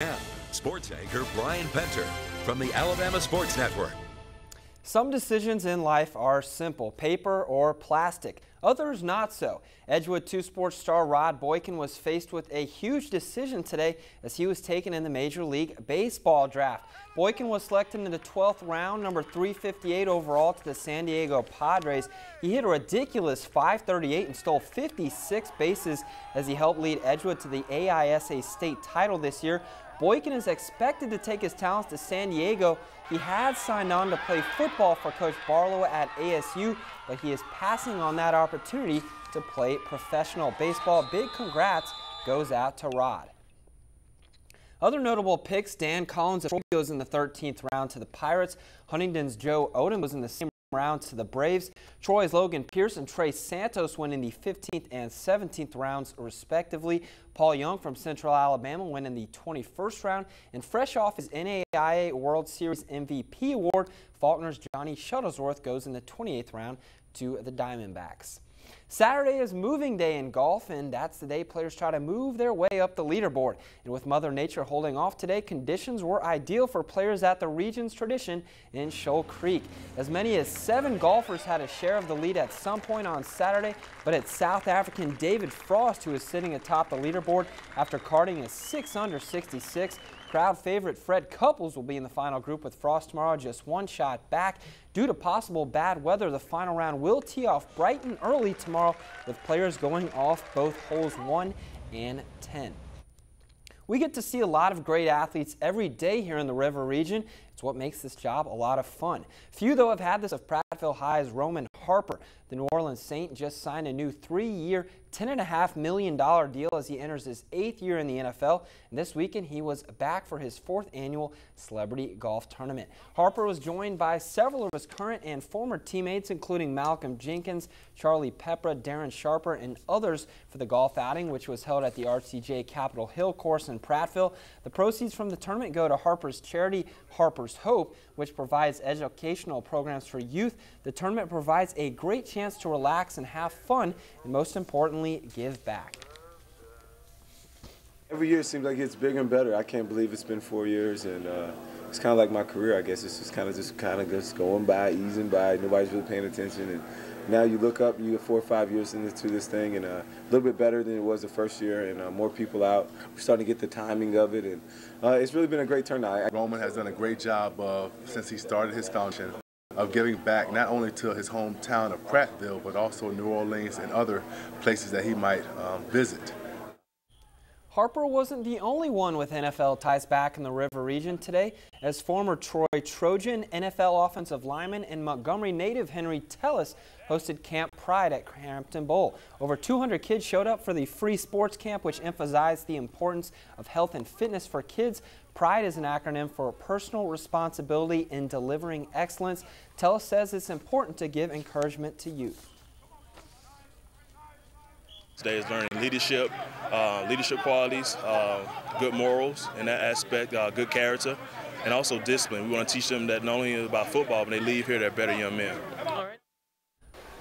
And sports anchor Brian Penter from the Alabama Sports Network. Some decisions in life are simple, paper or plastic. Others not so. Edgewood 2 Sports star Rod Boykin was faced with a huge decision today as he was taken in the Major League Baseball draft. Boykin was selected in the 12th round, number 358 overall to the San Diego Padres. He hit a ridiculous .538 and stole 56 bases as he helped lead Edgewood to the AISA state title this year. Boykin is expected to take his talents to San Diego. He had signed on to play football for Coach Barlow at ASU, but he is passing on that opportunity to play professional baseball. Big congrats goes out to Rod. Other notable picks: Dan Collins goes in the 13th round to the Pirates. Huntington's Joe Odom was in the same round to the Braves. Troy's Logan Pierce and Trey Santos went in the 15th and 17th rounds respectively. Paul Young from Central Alabama went in the 21st round. And fresh off his NAIA World Series MVP award, Faulkner's Johnny Shuttlesworth goes in the 28th round to the Diamondbacks. Saturday is moving day in golf, and that's the day players try to move their way up the leaderboard. And with Mother Nature holding off today, conditions were ideal for players at the region's tradition in Shoal Creek. As many as 7 golfers had a share of the lead at some point on Saturday, but it's South African David Frost who is sitting atop the leaderboard after carding a 6 under 66. Crowd favorite Fred Couples will be in the final group with Frost tomorrow, just 1 shot back. Due to possible bad weather, the final round will tee off bright and early tomorrow with players going off both holes 1 and 10. We get to see a lot of great athletes every day here in the River region. It's what makes this job a lot of fun. Few, though, have had this of Prattville High's Roman Harper. The New Orleans Saint just signed a new 3-year, $10.5 million deal as he enters his 8th year in the NFL. And this weekend, he was back for his 4th annual Celebrity Golf Tournament. Harper was joined by several of his current and former teammates, including Malcolm Jenkins, Charlie Pepra, Darren Sharper, and others for the golf outing, which was held at the RCJ Capitol Hill course in Prattville. The proceeds from the tournament go to Harper's charity, Harper's Hope, which provides educational programs for youth. The tournament provides a great chance to relax and have fun, and most importantly, give back. Every year it seems like it's bigger and better. I can't believe it's been 4 years, and it's kind of like my career, I guess. It's just kind of just going by, easing by. Nobody's really paying attention, and now you look up and you get 4 or 5 years into this thing, and a little bit better than it was the first year, and more people out. We're starting to get the timing of it, and it's really been a great turnout. Roman has done a great job since he started his foundation of giving back not only to his hometown of Prattville, but also New Orleans and other places that he might visit. Harper wasn't the only one with NFL ties back in the River region today, as former Troy Trojan, NFL offensive lineman, and Montgomery native Henry Tellis hosted Camp Pride at Crampton Bowl. Over 200 kids showed up for the free sports camp, which emphasized the importance of health and fitness for kids. Pride is an acronym for personal responsibility in delivering excellence. Tellis says it's important to give encouragement to youth. Today is learning leadership, leadership qualities, good morals in that aspect, good character, and also discipline. We want to teach them that not only is about football, but they leave here, they're better young men.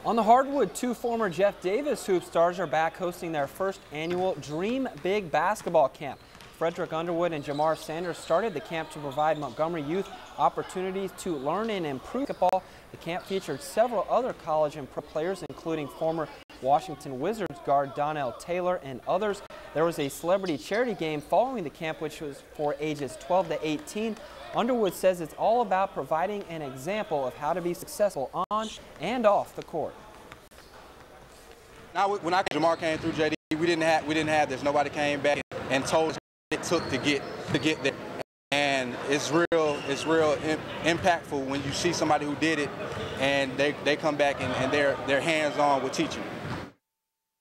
On the hardwood, 2 former Jeff Davis hoop stars are back hosting their first annual Dream Big basketball camp. Frederick Underwood and Jamar Sanders started the camp to provide Montgomery youth opportunities to learn and improve basketball. The camp featured several other college and pro players, including former Washington Wizards guard Donnell Taylor and others. There was a celebrity charity game following the camp, which was for ages 12 to 18. Underwood says it's all about providing an example of how to be successful on and off the court. Now, when Jamar came through, JD, we didn't have this. Nobody came back and told us what it took to get there. And it's real impactful when you see somebody who did it and they come back and they're hands-on with teaching.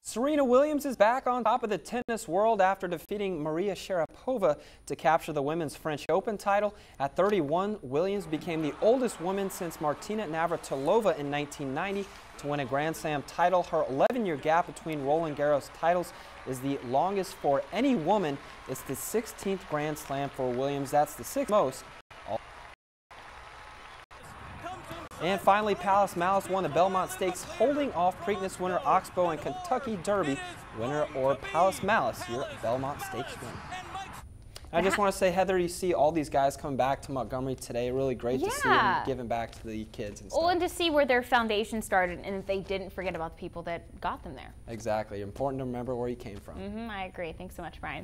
Serena Williams is back on top of the tennis world after defeating Maria Sharapova to capture the Women's French Open title. At 31, Williams became the oldest woman since Martina Navratilova in 1990 to win a Grand Slam title. Her 11-year gap between Roland Garros titles is the longest for any woman. It's the 16th Grand Slam for Williams. That's the 6th most. And finally, Palace Malice won the Belmont Stakes, holding off Preakness winner Oxbow and Kentucky Derby winner or Palace Malice, your Belmont Stakes winner. I just want to say, Heather, you see all these guys coming back to Montgomery today. Really great to see them giving back to the kids and stuff. Well, and to see where their foundation started and that they didn't forget about the people that got them there. Exactly. Important to remember where you came from. I agree. Thanks so much, Brian.